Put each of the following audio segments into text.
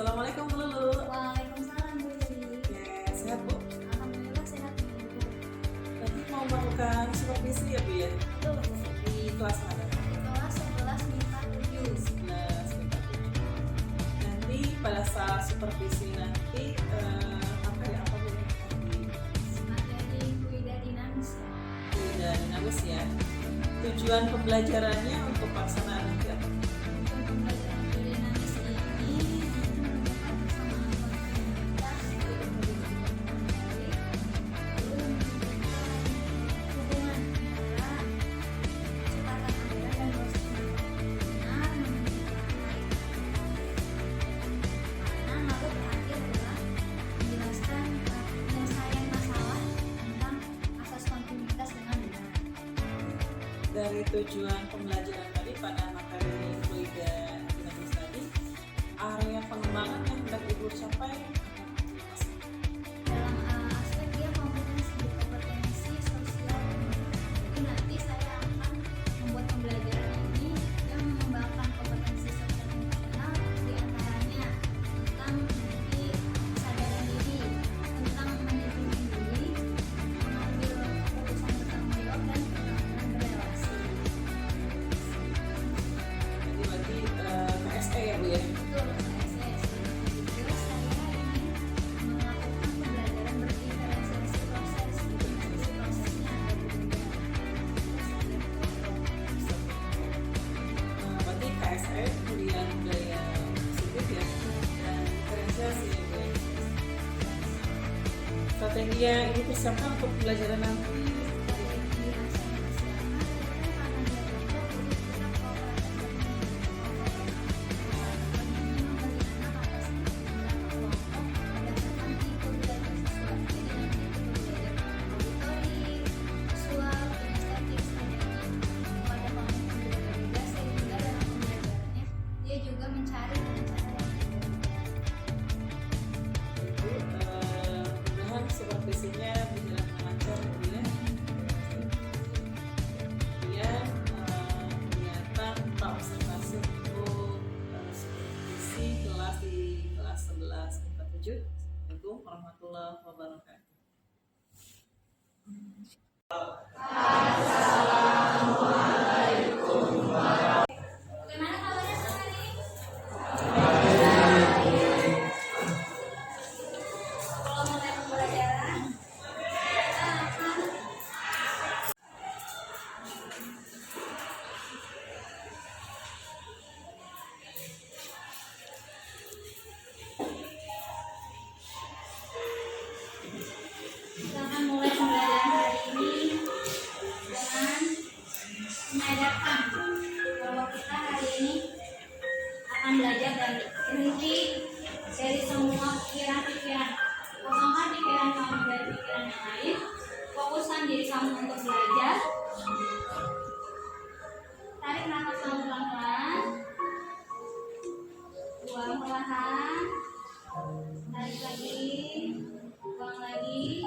Assalamualaikum Bu Lulu. Waalaikumsalam Bu Lili. Ya, sehat Bu? Alhamdulillah sehat Bu. Nanti mau melakukan supervisi ya Bu ya? Betul Bu. Di kelas mana? Di kelas 11 MIPA 7. 11 kita. Nanti pada saat supervisi nanti apa Bu? Materi fluida dinamis ya. Fluida dinamis ya. Tujuan pembelajarannya untuk pelaksanaan apa? Untuk pembelajaran fluida dinamis ini menunjukkan persamaan kontinuitas lalu menunjukkan hubungan antara kecepatan aliran dan proses benar mana lalu terakhir adalah menjelaskan penyelesaian masalah tentang asas kontinuitas dengan benar. Dari tujuan pembelajaran tadi pada materi fluida dinamis tadi, area pengembangan yang hendak Ibu capai Dalam aspek dia kompetensi sosial. Jadi nanti saya akan membuat pembelajaran ini yang mengembangkan kompetensi sosial emosional, di antaranya tentang memiliki kesadaran diri, tentang manajemen diri, mengambil keputusan bertanggung jawab dan keterampilan berrelasi. jadi berarti KSE ya Bu ya? Betul, juga saya ingin melakukan pembelajaran berdiferensiasi proses. Jadi prosesnya ada berbeda. Berarti KSE kemudian budaya positif ya dan diferensiasi ya Bu ya. Strategi yang Ibu persiapkan untuk pembelajaran nanti Strategi yang saya persiapkan karena dia kelompok, jadi kita membagi anak atas beberapa kelompok berdasarkan tipe belajar siswa. Jadi nanti tipe belajar auditori, visual, kinestetik, strategi pada kelompok berbeda sehingga dalam pembelajarannya dia juga mencari dengan cara yang berbeda. Ibu, mudah-mudahan supervisinya berjalan dengan lancar Bu ya. Kemudian kegiatan observasi untuk supervisi kelas di kelas 11 MIPA 7. Assalamualaikum warahmatullahi wabarakatuh. Bagaimana kabarnya sekarang ini? Kalau mulai pembelajaran, kita akan mulai pembelajaran hari ini dengan menyadarkan bahwa kita hari ini akan belajar dari berhenti dari semua pikiran-pikiran. Kosongkan pikiran kamu dari pikiran yang lain. Fokuskan diri kamu untuk belajar. Tarik nafas kamu pelan-pelan. Buang perlahan. Tarik lagi. Buang lagi.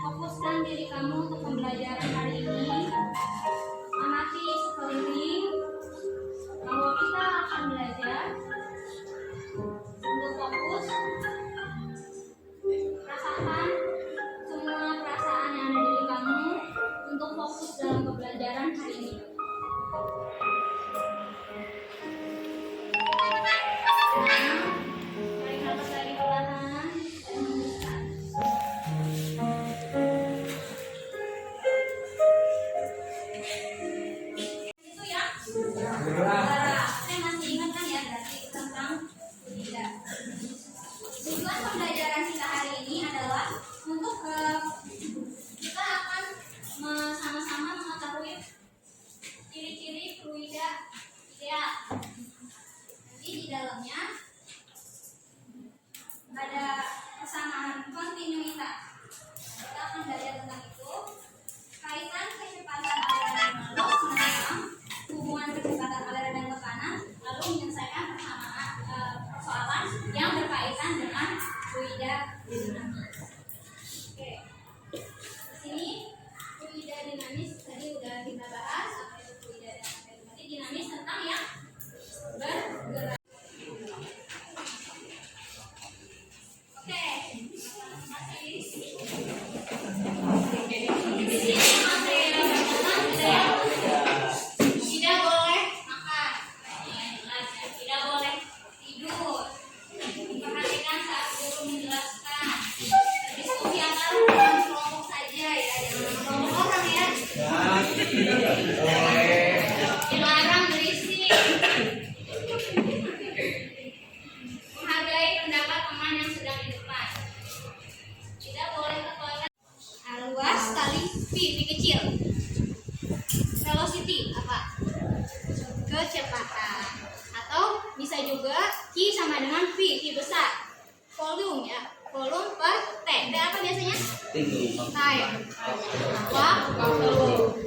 Fokuskan diri kamu untuk pembelajaran hari ini. Amati sekeliling bahwa kita akan belajar untuk fokus. Rasakan semua perasaan yang ada di diri kamu untuk fokus dalam pembelajaran hari ini. Tarik nafas lagi perlahan dan hembuskan. Itu ya. Saya masih ingat kan ya berarti tentang tidak. Tujuan pembelajaran kita hari ini adalah untuk kita akan sama-sama mengetahui ciri-ciri fluida ideal. Nanti di dalamnya ada persamaan kontinuitas. Kita akan belajar tentang itu. Kaitan kecepatan aliran dan menentukan hubungan kecepatan aliran dan tekanan, lalu menyelesaikan persoalan yang berkaitan dengan fluida dinamis. Oke, di sini fluida dinamis tadi udah kita bahas apa itu fluida dinamis. Dinamis tentang yang bergerak. V kecil. Velocity apa? Kecepatan. Atau bisa juga Q sama dengan V besar. Volume ya, volume per T. T apa biasanya? Time. Waktu.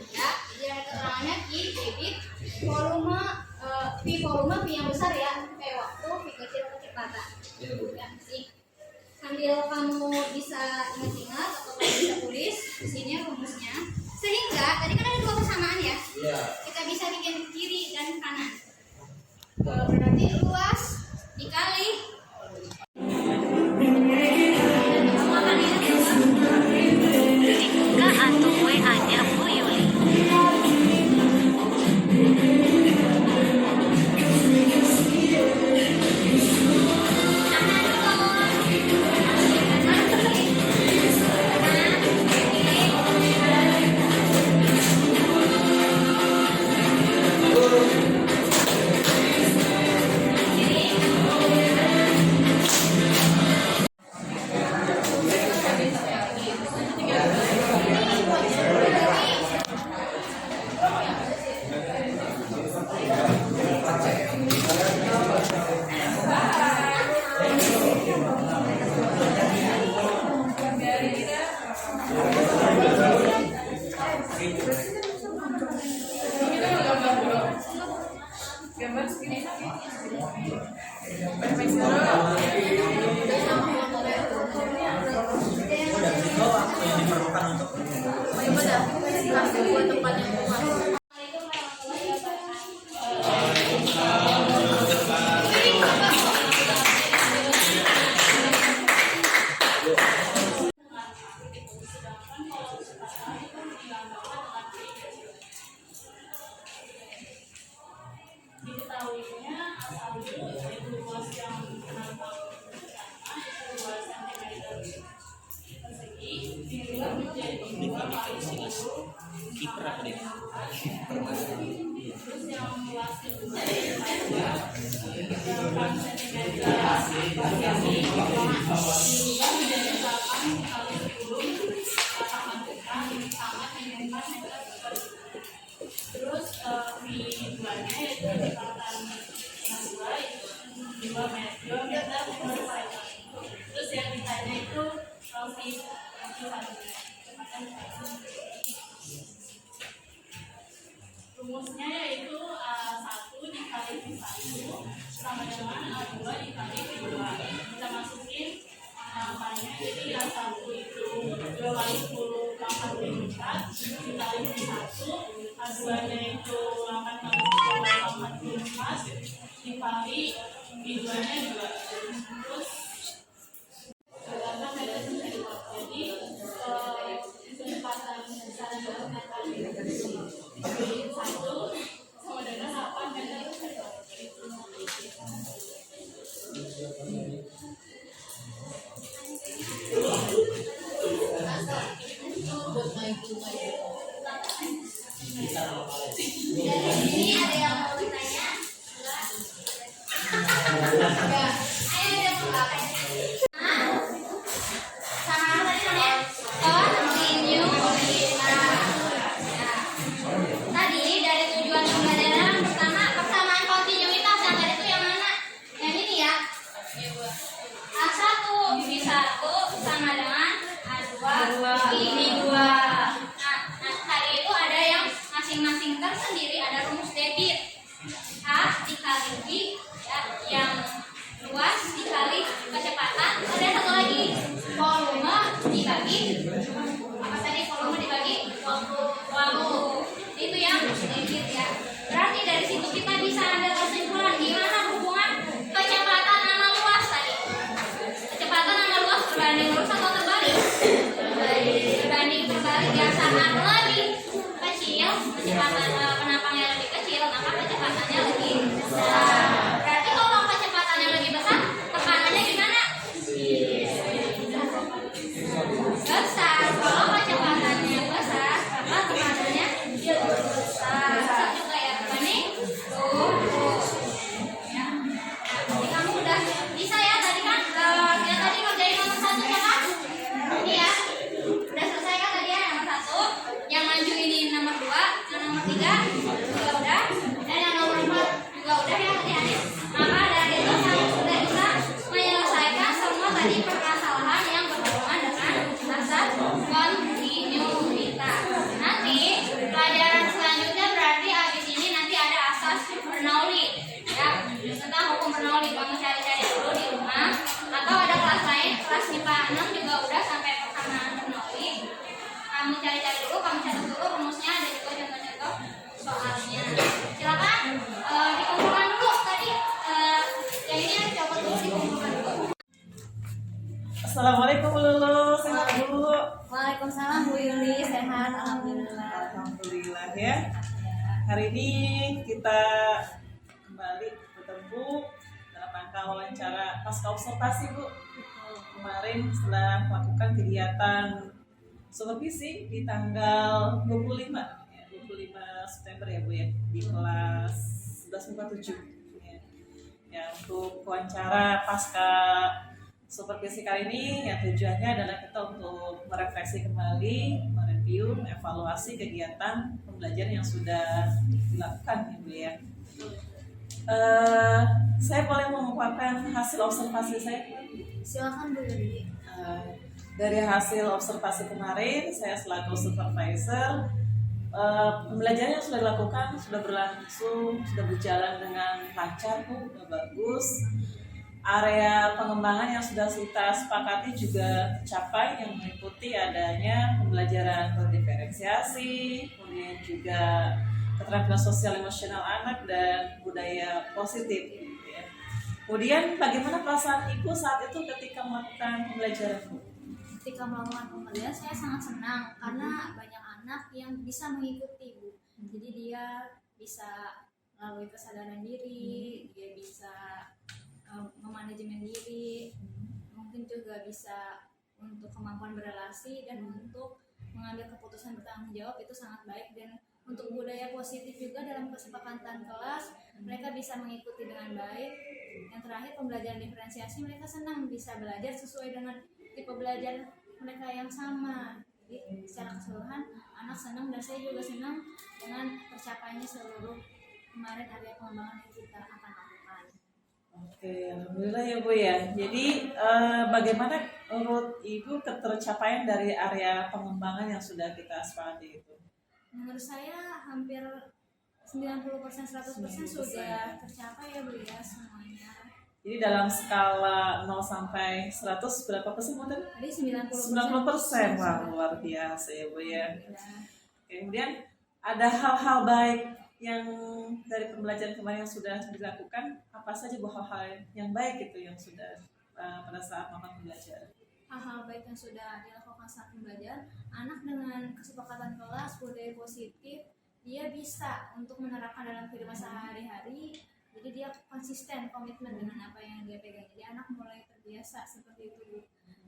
Ya, jadi keterangannya Q bit, volume V volume V yang besar ya, T waktu, V kecil kecepatan. Ya, sih. Sambil kamu bisa ingat-ingat atau kamu bisa tulis di sini rumusnya. Sehingga tadi kan ada dua persamaan ya. Kita bisa bikin kiri dan kanan. Berarti luas dikali kamu akan ingat Buka atau WA-nya Bu Yuli. Diketahuinya asal usul yaitu luas yang 60 itu 2 cm persegi dibuat menjadi 2 kali 10 terus yang luas kedua 8 cm persegi diubah menjadi 8 kali 10 katakan kita sama dengan 4 meter persegi. Terus V2-nya yaitu kecepatan yang 2 meter per second. Terus yang ditanya itu V1. Rumusnya yaitu A1 dikali V1 sama dengan A2 dikali V2. Kita masukin angkanya, jadi A1 itu 2 kali 10 pangkat 4 dikali V1. A2-nya itu 8 kali 10 pangkat 4 dikali V2-nya 2. Terus berapa meter persegi. Jadi kecepatan besar kali V1 sama dengan 8 meter persegi. Ini ada yang mau ditanya? Enggak. kamu cari-cari dulu, kamu catat dulu rumusnya dan juga contoh-contoh soalnya. Silakan dikumpulkan dulu tadi. Yang ini copot dulu, dikumpulkan dulu. Assalamualaikum Bu Lulu, sehat Bu? Waalaikumsalam Bu Yuli, sehat alhamdulillah. Alhamdulillah ya. Hari ini kita kembali bertemu dalam rangka wawancara pasca observasi Bu. Kemarin setelah melakukan kegiatan supervisi di tanggal 25 ya, 25 September ya Bu ya, di kelas 11 ya. Ya, untuk wawancara pasca supervisi kali ini ya tujuannya adalah kita untuk merefleksi kembali, mereview, evaluasi kegiatan pembelajaran yang sudah dilakukan ya Bu ya. Saya boleh mengungkapkan hasil observasi saya? Silakan Bu Yuli. Dari hasil observasi kemarin, saya selaku supervisor, pembelajaran yang sudah dilakukan sudah berlangsung, sudah berjalan dengan lancar Bu, sudah bagus. Area pengembangan yang sudah kita sepakati juga tercapai, yang meliputi adanya pembelajaran berdiferensiasi, kemudian juga keterampilan sosial emosional anak dan budaya positif. Ya. Kemudian bagaimana perasaan Ibu saat itu ketika melakukan pembelajaran Bu? Ketika melakukan pembelajaran saya sangat senang karena banyak anak yang bisa mengikuti Bu. Jadi dia bisa melalui kesadaran diri, dia bisa memanajemen diri, mungkin juga bisa untuk kemampuan berelasi dan untuk mengambil keputusan bertanggung jawab, itu sangat baik. Dan untuk budaya positif juga dalam kesepakatan kelas mereka bisa mengikuti dengan baik. Yang terakhir pembelajaran diferensiasi, mereka senang bisa belajar sesuai dengan tipe belajar mereka yang sama. Jadi secara keseluruhan anak senang dan saya juga senang dengan tercapainya seluruh kemarin area pengembangan yang kita akan lakukan. Oke, alhamdulillah ya Bu ya. Jadi bagaimana menurut Ibu ketercapaian dari area pengembangan yang sudah kita sepakati itu? Menurut saya hampir 90% 100% sudah tercapai ya Bu ya semuanya. Jadi dalam skala 0 sampai 100 berapa persen Bu tadi? Tadi 90%. Wah, luar biasa ya Bu ya. Kemudian ada hal-hal baik yang dari pembelajaran kemarin yang sudah dilakukan, apa saja Bu hal-hal yang baik itu yang sudah pada saat melakukan pembelajaran? Hal-hal baik yang sudah dilakukan saat pembelajaran, anak dengan kesepakatan kelas budaya positif, dia bisa untuk menerapkan dalam kehidupan sehari-hari. Jadi dia konsisten, komitmen dengan apa yang dia pegang. Jadi anak mulai terbiasa seperti itu Bu.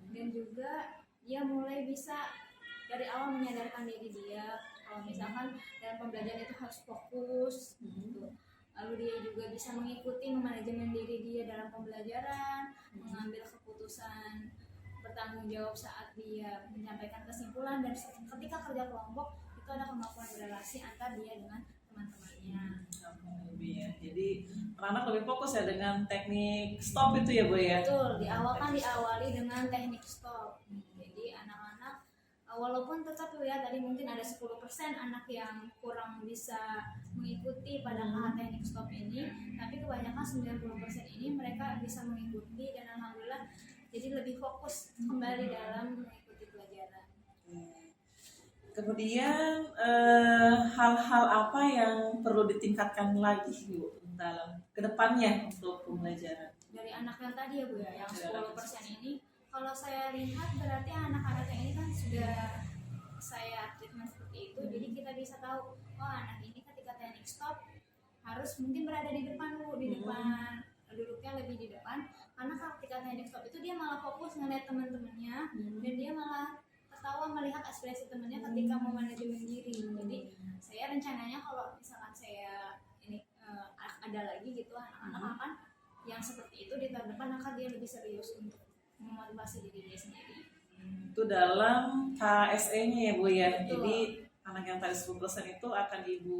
Dan juga dia mulai bisa dari awal menyadarkan diri dia kalau misalkan dalam pembelajaran itu harus fokus gitu. Lalu dia juga bisa mengikuti memanajemen diri dia dalam pembelajaran, mengambil keputusan bertanggung jawab saat dia menyampaikan kesimpulan, dan ketika kerja kelompok itu ada kemampuan berelasi antar dia dengan teman-temannya. Jadi anak lebih fokus ya dengan teknik stop itu ya Bu ya? Betul, diawali dengan teknik stop. Jadi anak-anak walaupun tetap ya tadi mungkin ada 10% anak yang kurang bisa mengikuti pada teknik stop ini, tapi kebanyakan 90% ini mereka bisa mengikuti dan alhamdulillah jadi lebih fokus kembali dalam mengikuti pelajaran. Kemudian hal-hal apa yang perlu ditingkatkan lagi Bu dalam kedepannya untuk pembelajaran? Dari anak yang tadi ya Bu ya, yang 10% ini, kalau saya lihat berarti anak-anak yang ini kan sudah saya treatment seperti itu, jadi kita bisa tahu, oh anak ini ketika teknik stop harus mungkin berada di depan Bu, di depan, duduknya lebih di depan, karena ketika teknik stop itu dia malah fokus ngeliat teman-temannya dan dia malah ketawa melihat ekspresi temannya ketika mau manajemen diri. Jadi saya rencananya kalau misalkan saya ini ada lagi gitu anak-anak akan yang seperti itu di tahun depan akan dia lebih serius untuk memotivasi diri dia sendiri. Itu dalam KSE-nya ya Bu ya. Betul. Jadi anak yang tadi 10% itu akan Ibu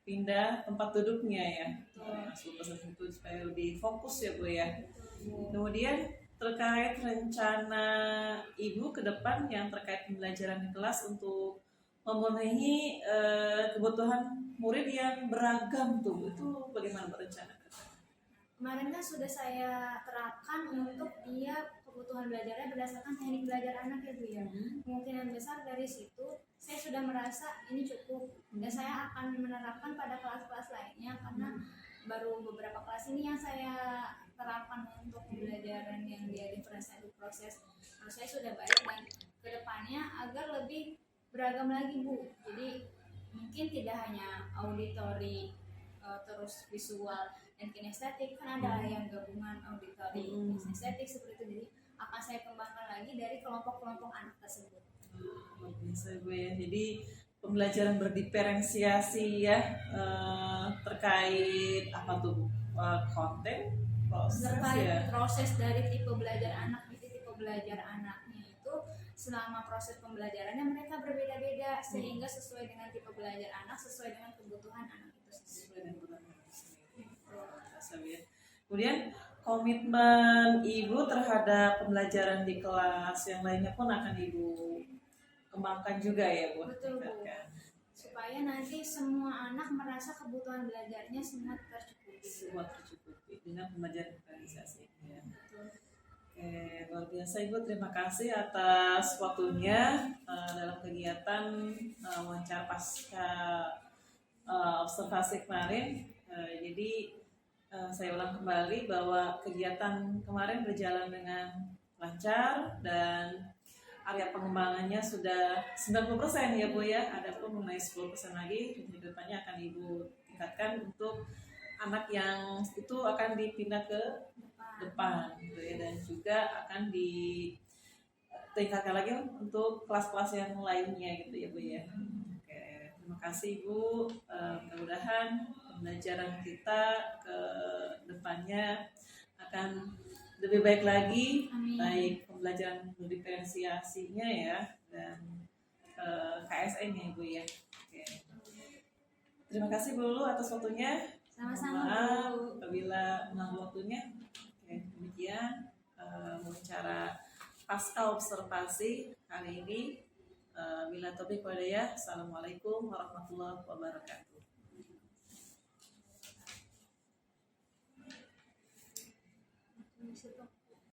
pindah tempat duduknya ya. 10% itu supaya lebih fokus ya Bu ya. Kemudian terkait rencana Ibu ke depan yang terkait pembelajaran di kelas untuk memenuhi kebutuhan murid yang beragam tuh, itu bagaimana berencana? Kemarin kan sudah saya terapkan untuk dia kebutuhan belajarnya berdasarkan teknik belajar anak ya Bu ya. Kemungkinan besar dari situ saya sudah merasa ini cukup dan saya akan menerapkan pada kelas-kelas lainnya karena baru beberapa kelas ini yang saya terapkan untuk pembelajaran yang dia diferensiasi proses. Menurut saya sudah baik dan kedepannya agar lebih beragam lagi Bu. Jadi mungkin tidak hanya auditori terus visual dan kinestetik, kan ada yang gabungan auditori kinestetik seperti itu. Jadi akan saya kembangkan lagi dari kelompok-kelompok anak tersebut. Bisa gue ya. Jadi pembelajaran berdiferensiasi ya, terkait apa tuh, konten, proses Terkait ya. proses dari tipe belajar anak, tipe belajar anaknya itu selama proses pembelajarannya mereka berbeda-beda sehingga sesuai dengan tipe belajar anak, sesuai dengan kebutuhan anak itu sendiri. Kemudian komitmen ibu terhadap pembelajaran di kelas yang lainnya pun akan ibu kembangkan juga ya Bu. Betul Bu. Supaya nanti semua anak merasa kebutuhan belajarnya semua tercukupi. Semua tercukupi dengan pembelajaran diferensiasi ya. Oke, luar biasa Ibu, terima kasih atas waktunya dalam kegiatan wawancara pasca observasi kemarin. Jadi saya ulang kembali bahwa kegiatan kemarin berjalan dengan lancar dan area pengembangannya sudah 90% ya Bu ya. Adapun mengenai 10% lagi di depannya akan Ibu tingkatkan untuk anak yang itu akan dipindah ke depan gitu ya, dan juga akan ditingkatkan lagi untuk kelas-kelas yang lainnya gitu ya Bu ya. Oke, terima kasih Bu. Mudah-mudahan pembelajaran kita ke depannya akan lebih baik lagi. Amin. Baik pembelajaran diferensiasinya ya dan KSN-nya Ibu ya. Oke. Terima kasih Bu Lulu atas waktunya. Sama-sama Maaf Bu. apabila mengganggu waktunya. Oke, demikian wawancara pasca observasi kali ini. Bila topik wadaya. Assalamualaikum warahmatullahi wabarakatuh. Situ.